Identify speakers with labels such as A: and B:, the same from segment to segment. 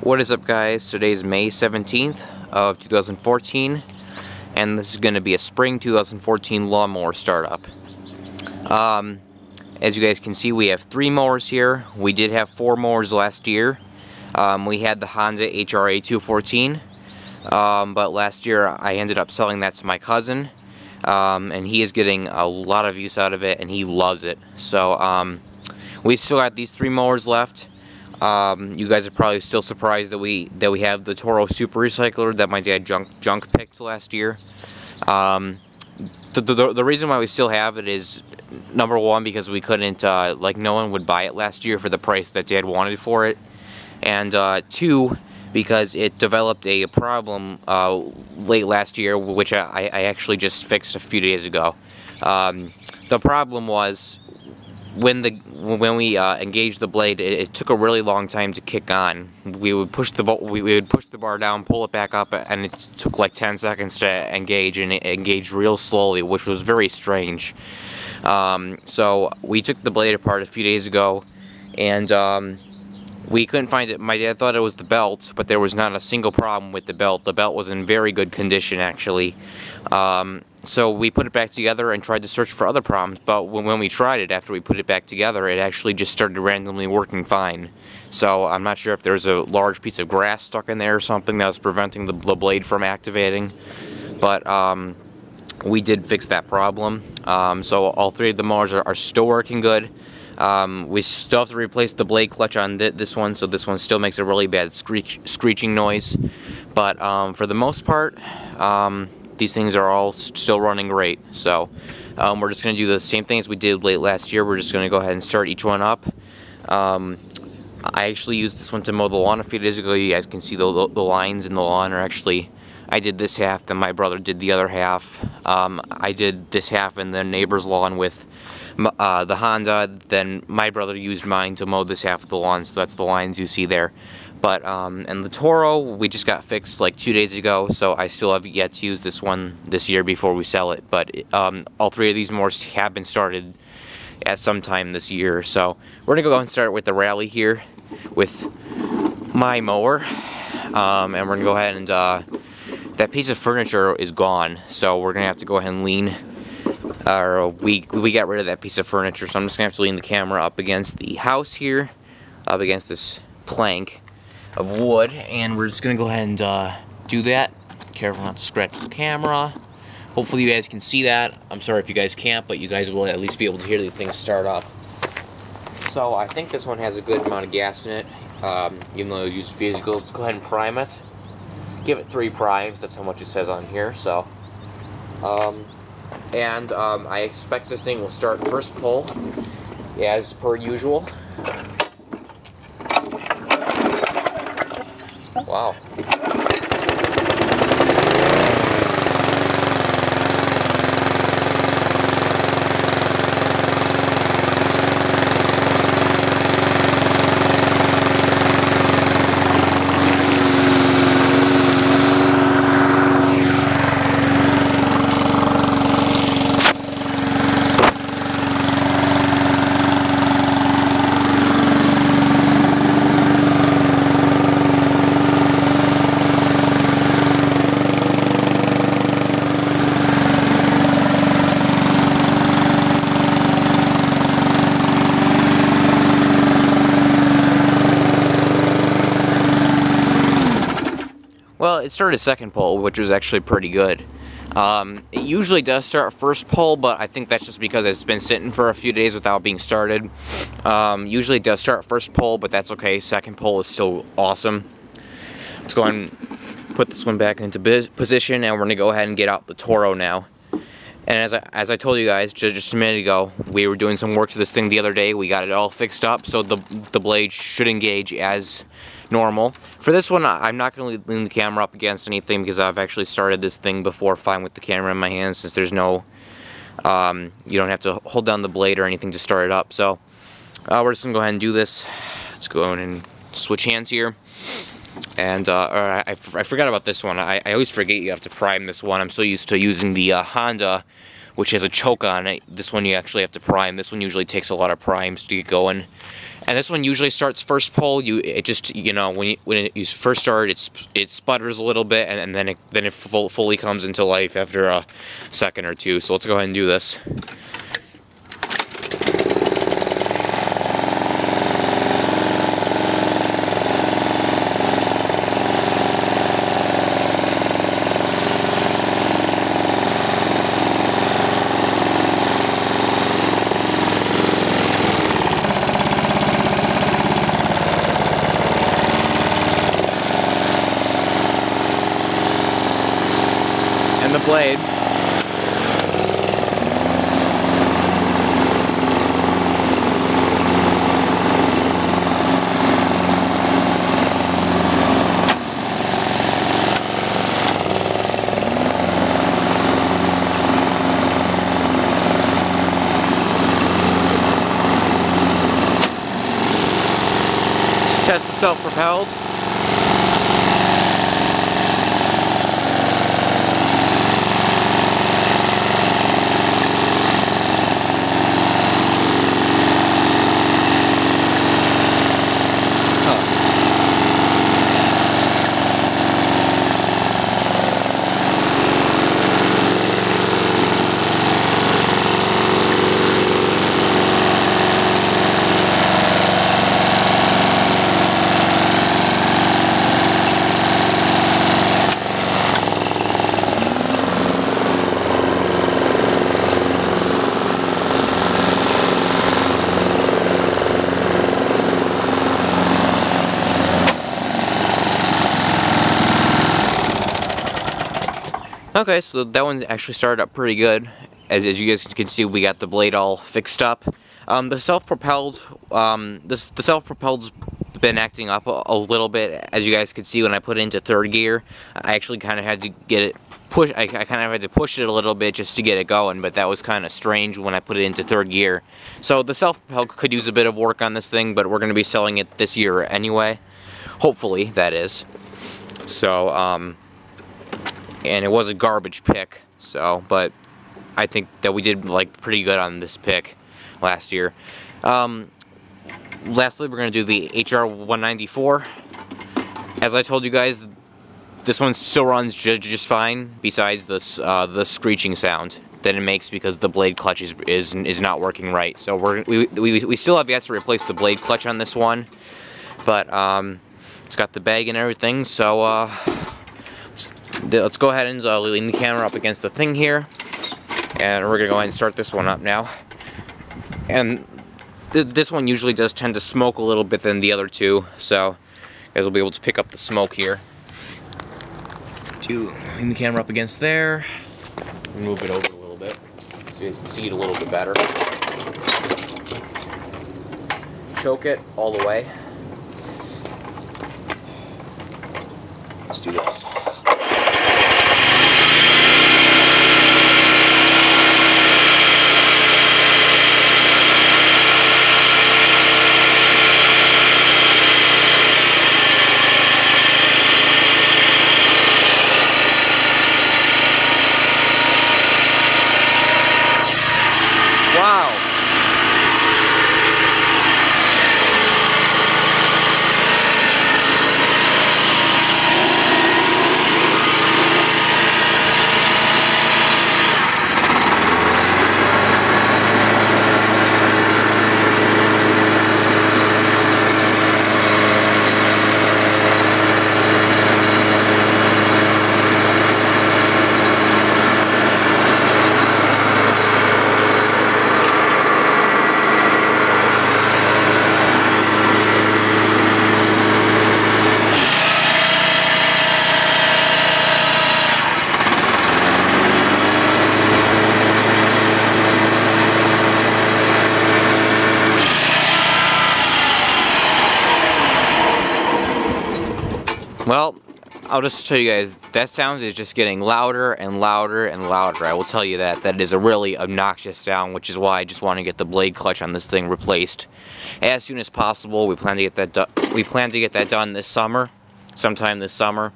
A: What is up, guys? Today is May 17th of 2014 and this is going to be a spring 2014 lawnmower startup. As you guys can see, we have 3 mowers here. We did have 4 mowers last year. We had the Honda HRA 214, but last year I ended up selling that to my cousin, and he is getting a lot of use out of it and he loves it. So we still got these 3 mowers left. You guys are probably still surprised that we have the Toro Super Recycler that my dad junk picked last year. The reason why we still have it is, number one, because we couldn't, no one would buy it last year for the price that Dad wanted for it, and 2, because it developed a problem late last year, which I actually just fixed a few days ago. The problem was, when we engaged the blade, it took a really long time to kick on. We would push the bar down, pull it back up, and it took like 10 seconds to engage, and it engaged real slowly, which was very strange. So we took the blade apart a few days ago, and we couldn't find it. My dad thought it was the belt, but there was not a single problem with the belt. The belt was in very good condition, actually. So we put it back together and tried to search for other problems, but when we tried it after we put it back together, it actually just started randomly working fine. So I'm not sure if there's a large piece of grass stuck in there or something that was preventing the blade from activating, but we did fix that problem. So all 3 of the mowers are still working good. We still have to replace the blade clutch on this one, so this one still makes a really bad screeching noise, but for the most part, these things are all still running great. So we're just going to do the same thing as we did late last year. We're just going to go ahead and start each one up. I actually used this one to mow the lawn a few days ago. You guys can see the lines in the lawn are actually, I did this half, then my brother did the other half. I did this half in the neighbor's lawn with the Honda, then my brother used mine to mow this half of the lawn, so that's the lines you see there. But, and the Toro, we just got fixed like 2 days ago, so I still have yet to use this one this year before we sell it. But all 3 of these mowers have been started at some time this year. So we're going to go and start with the Rally here with my mower. And we're going to go ahead and, that piece of furniture is gone, so we're going to have to go ahead and lean, or we got rid of that piece of furniture, so I'm just going to have to lean the camera up against the house here, up against this plank of wood, and we're just going to go ahead and do that. Careful not to scratch the camera. Hopefully you guys can see that. I'm sorry if you guys can't, but you guys will at least be able to hear these things start up. So I think this one has a good amount of gas in it, even though it uses vehicles. Let's go ahead and prime it. Give it 3 primes, that's how much it says on here. So I expect this thing will start first pull as per usual. Wow. Well, it started second pull, which was actually pretty good. It usually does start first pull, but I think that's just because it's been sitting for a few days without being started. Usually it does start first pull, but that's okay. Second pull is still awesome. Let's go ahead and put this one back into position, and we're going to go ahead and get out the Toro now. And as I told you guys just a minute ago, we were doing some work to this thing the other day. We got it all fixed up, so the blade should engage as normal. For this one, I'm not going to lean the camera up against anything because I've actually started this thing before fine with the camera in my hand, since there's no, you don't have to hold down the blade or anything to start it up. So we're just going to go ahead and do this. Let's go in and switch hands here. And I forgot about this one. I always forget you have to prime this one. I'm so used to using the Honda, which has a choke on it. This one you actually have to prime. This one usually takes a lot of primes to get going. And this one usually starts first pull. It just, you know, when you first start, it sputters a little bit, and then it fully comes into life after a second or two. So let's go ahead and do this. The blade. Let's test the self-propelled. Okay, so that one actually started up pretty good. As you guys can see, we got the blade all fixed up. The self-propelled's been acting up a little bit. As you guys can see, when I put it into third gear, I actually kind of had to get it push. I kind of had to push it a little bit just to get it going, but that was kind of strange when I put it into third gear. So the self-propelled could use a bit of work on this thing, but we're going to be selling it this year anyway. Hopefully, that is. So, and it was a garbage pick, so, but I think that we did like pretty good on this pick last year. Lastly, we're going to do the HR 194. As I told you guys, this one still runs just fine, besides the screeching sound that it makes because the blade clutch is not working right. So we still have yet to replace the blade clutch on this one, but it's got the bag and everything. So let's go ahead and lean the camera up against the thing here, and we're gonna go ahead and start this one up now. And this one usually does tend to smoke a little bit than the other two, so you guys will be able to pick up the smoke here. Lean the camera up against there, move it over a little bit so you guys can see it a little bit better. Choke it all the way. Let's do this. Wow. Well, I'll just tell you guys, that sound is just getting louder and louder and louder. I will tell you that. That is a really obnoxious sound, which is why I just want to get the blade clutch on this thing replaced as soon as possible. We plan to get that done this summer, sometime this summer.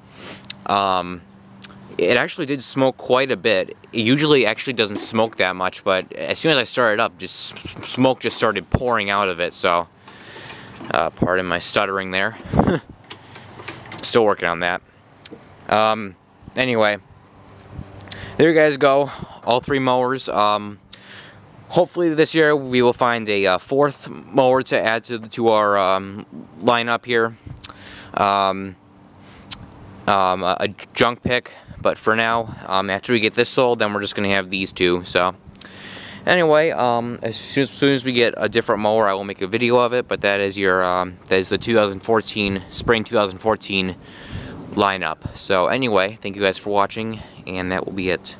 A: It actually did smoke quite a bit. It usually actually doesn't smoke that much, but as soon as I started up, just smoke just started pouring out of it. So Pardon my stuttering there. Still working on that. Anyway, there you guys go. All 3 mowers. Hopefully this year we will find a 4th mower to add to our lineup here. A junk pick, but for now, after we get this sold, then we're just gonna have these 2. So anyway, as soon as we get a different mower, I will make a video of it. But that is the 2014 spring 2014 lineup. So anyway, thank you guys for watching, and that will be it.